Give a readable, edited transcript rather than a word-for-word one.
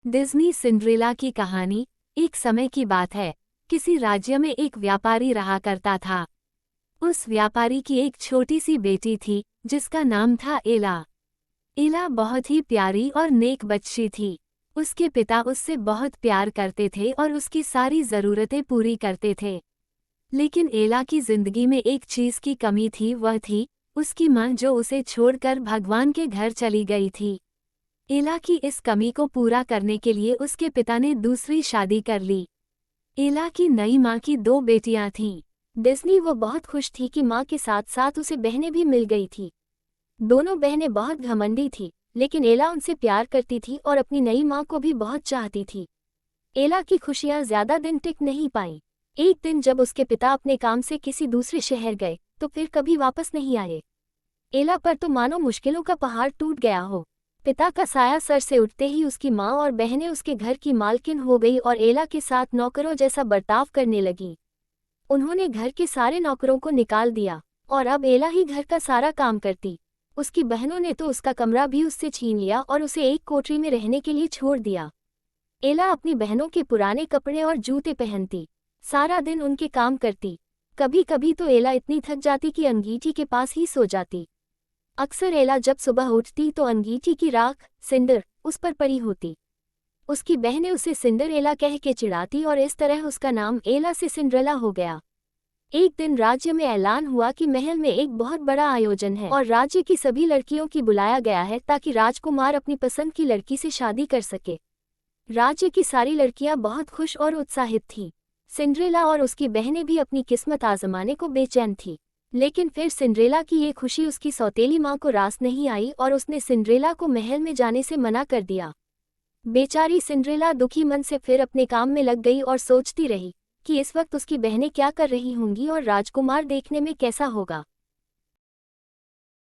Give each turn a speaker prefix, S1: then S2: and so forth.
S1: Disney Cinderella की कहानी। एक समय की बात है, किसी राज्य में एक व्यापारी रहा करता था। उस व्यापारी की एक छोटी सी बेटी थी जिसका नाम था एला। एला बहुत ही प्यारी और नेक बच्ची थी। उसके पिता उससे बहुत प्यार करते थे और उसकी सारी ज़रूरतें पूरी करते थे। लेकिन एला की जिंदगी में एक चीज़ की कमी थी, वह थी उसकी माँ जो उसे छोड़कर भगवान के घर चली गई थी। एला की इस कमी को पूरा करने के लिए उसके पिता ने दूसरी शादी कर ली। एला की नई माँ की दो बेटियां थीं। डिज्नी वो बहुत खुश थी कि माँ के साथ साथ उसे बहनें भी मिल गई थी। दोनों बहनें बहुत घमंडी थी, लेकिन एला उनसे प्यार करती थी और अपनी नई माँ को भी बहुत चाहती थी। एला की खुशियाँ ज्यादा दिन टिक नहीं पाईं। एक दिन जब उसके पिता अपने काम से किसी दूसरे शहर गए तो फिर कभी वापस नहीं आए। एला पर तो मानो मुश्किलों का पहाड़ टूट गया हो। पिता का साया सर से उठते ही उसकी माँ और बहनें उसके घर की मालकिन हो गई और एला के साथ नौकरों जैसा बर्ताव करने लगी। उन्होंने घर के सारे नौकरों को निकाल दिया और अब एला ही घर का सारा काम करती। उसकी बहनों ने तो उसका कमरा भी उससे छीन लिया और उसे एक कोठरी में रहने के लिए छोड़ दिया। एला अपनी बहनों के पुराने कपड़े और जूते पहनती, सारा दिन उनके काम करती। कभी कभी तो एला इतनी थक जाती कि अंगीठी के पास ही सो जाती। अक्सर एला जब सुबह उठती तो अंगीठी की राख, सिंडर, उस पर पड़ी होती। उसकी बहनें उसे सिंडरेला कह के चिढ़ाती और इस तरह उसका नाम एला से सिंड्रेला हो गया। एक दिन राज्य में ऐलान हुआ कि महल में एक बहुत बड़ा आयोजन है और राज्य की सभी लड़कियों की बुलाया गया है ताकि राजकुमार अपनी पसंद की लड़की से शादी कर सके। राज्य की सारी लड़कियां बहुत खुश और उत्साहित थीं। सिंड्रेला और उसकी बहनें भी अपनी किस्मत आजमाने को बेचैन थीं। लेकिन फिर सिंड्रेला की ये खुशी उसकी सौतेली माँ को रास नहीं आई और उसने सिंड्रेला को महल में जाने से मना कर दिया। बेचारी सिंड्रेला दुखी मन से फिर अपने काम में लग गई और सोचती रही कि इस वक्त उसकी बहनें क्या कर रही होंगी और राजकुमार देखने में कैसा होगा।